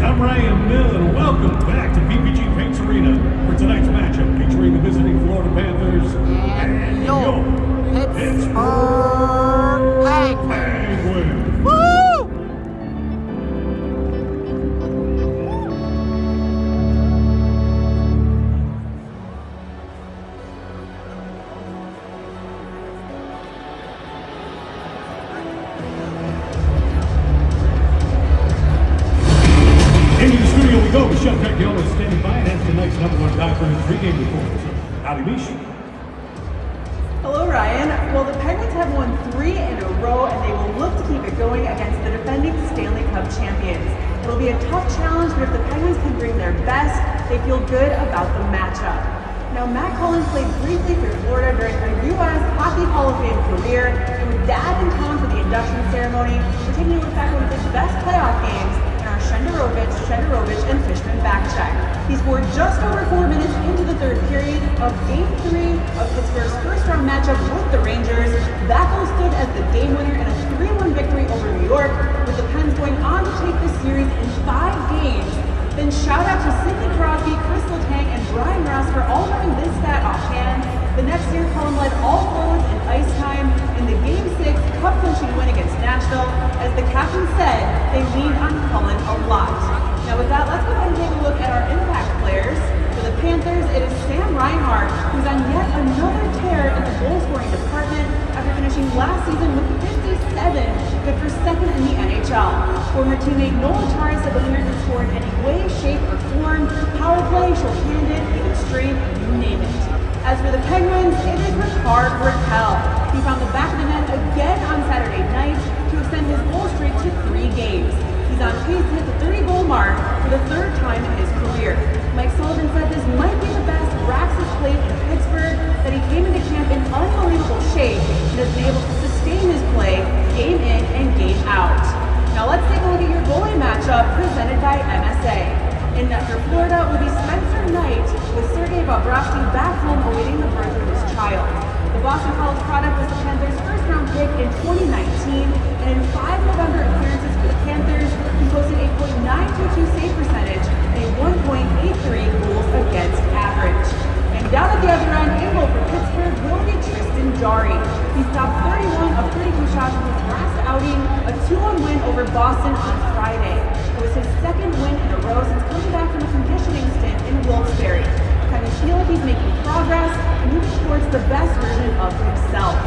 I'm Ryan Mill, and welcome back to PPG Paints Arena for tonight's matchup featuring the visiting Florida Panthers and your Pittsburgh Penguins. Woo! Into the studio we go. Michelle Cardiola is standing by and has tonight's #1 guy for his pregame report. Howdy, Mish. Hello, Ryan. Well, the Penguins have won 3 in a row, and they will look to keep it going against the defending Stanley Cup champions. It'll be a tough challenge, but if the Penguins can bring their best, they feel good about the matchup. Now, Matt Cullen played briefly for Florida during a U.S. Hockey Hall of Fame career, and with Dad in town for the induction ceremony, we're taking a look back at one of his best playoff games in our Shenderovich, and Fishman backcheck. He scored just over 4 minutes into the third period of Game 3 of Pittsburgh's first-round matchup with the Rangers. That goal stood as the game winner in a 3-1 victory over New York, with the Pens going on to take the series in 5 games. Then shout out to Sidney Crosby, Chris Letang, and Brian Ross for all knowing this stat offhand. The next year, Cullen led all forwards in ice time in the Game 6 cup-clinching win against Nashville. As the captain said, they leaned on Cullen a lot. Now with that, let's go ahead and take a look at our impact players. For the Panthers, it is Sam Reinhart, who's on yet another tear in the goal-scoring department after finishing last season with 57, good for second in the NHL. Former teammate Noel Acciari said the winners would score in any way, shape, or form. Power play, short-handed, even straight, you name it. As for the Penguins, it is Rickard Rakell. He found the back of the net again on Saturday night to extend his goal streak to 3 games. He's on pace to hit the 30-goal mark for the 3rd time in his career. Mike Sullivan said this might be the best Rax has played in Pittsburgh, that he came into camp in unbelievable shape and has been able to sustain his play game in and game out. Now let's take a look at your goalie matchup presented by MSA. In net for Florida will be Spencer Knight, with Sergei Bobrovsky back home awaiting the birth of his child. The Boston College product was the Panthers' first-round pick in 2019, and in 5 November appearances for the Panthers, he posted a .922 save percentage and a 1.83 goals against average. And down at the other end, in goal for Pittsburgh will be Tristan Jarry. He stopped 31 of 32 shots in his last outing, a 2-1 win over Boston on Friday. It was his 2nd win in a row since coming back from a conditioning stint in Wilkes-Barre. Kind of feel like he's making progress and moving towards the best version of himself.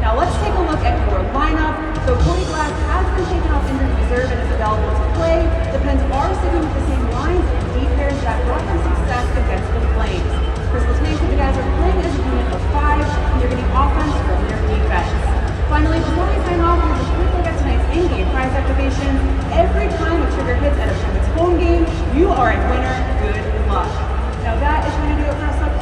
Now let's take a look at your lineup. So Cody Glass has been taken off injured reserve and is available to play. The Pens are sticking with the same lines and D pairs that brought them success against the Flames. Chris Letang said the guys are playing as a unit of 5, and they're getting offense from their defense. Finally, before we sign off, here's a quick look at tonight's in-game prize activation. Every time a trigger hits at a Penguins home game, you are a winner. Good luck. Now that is going to do it for us up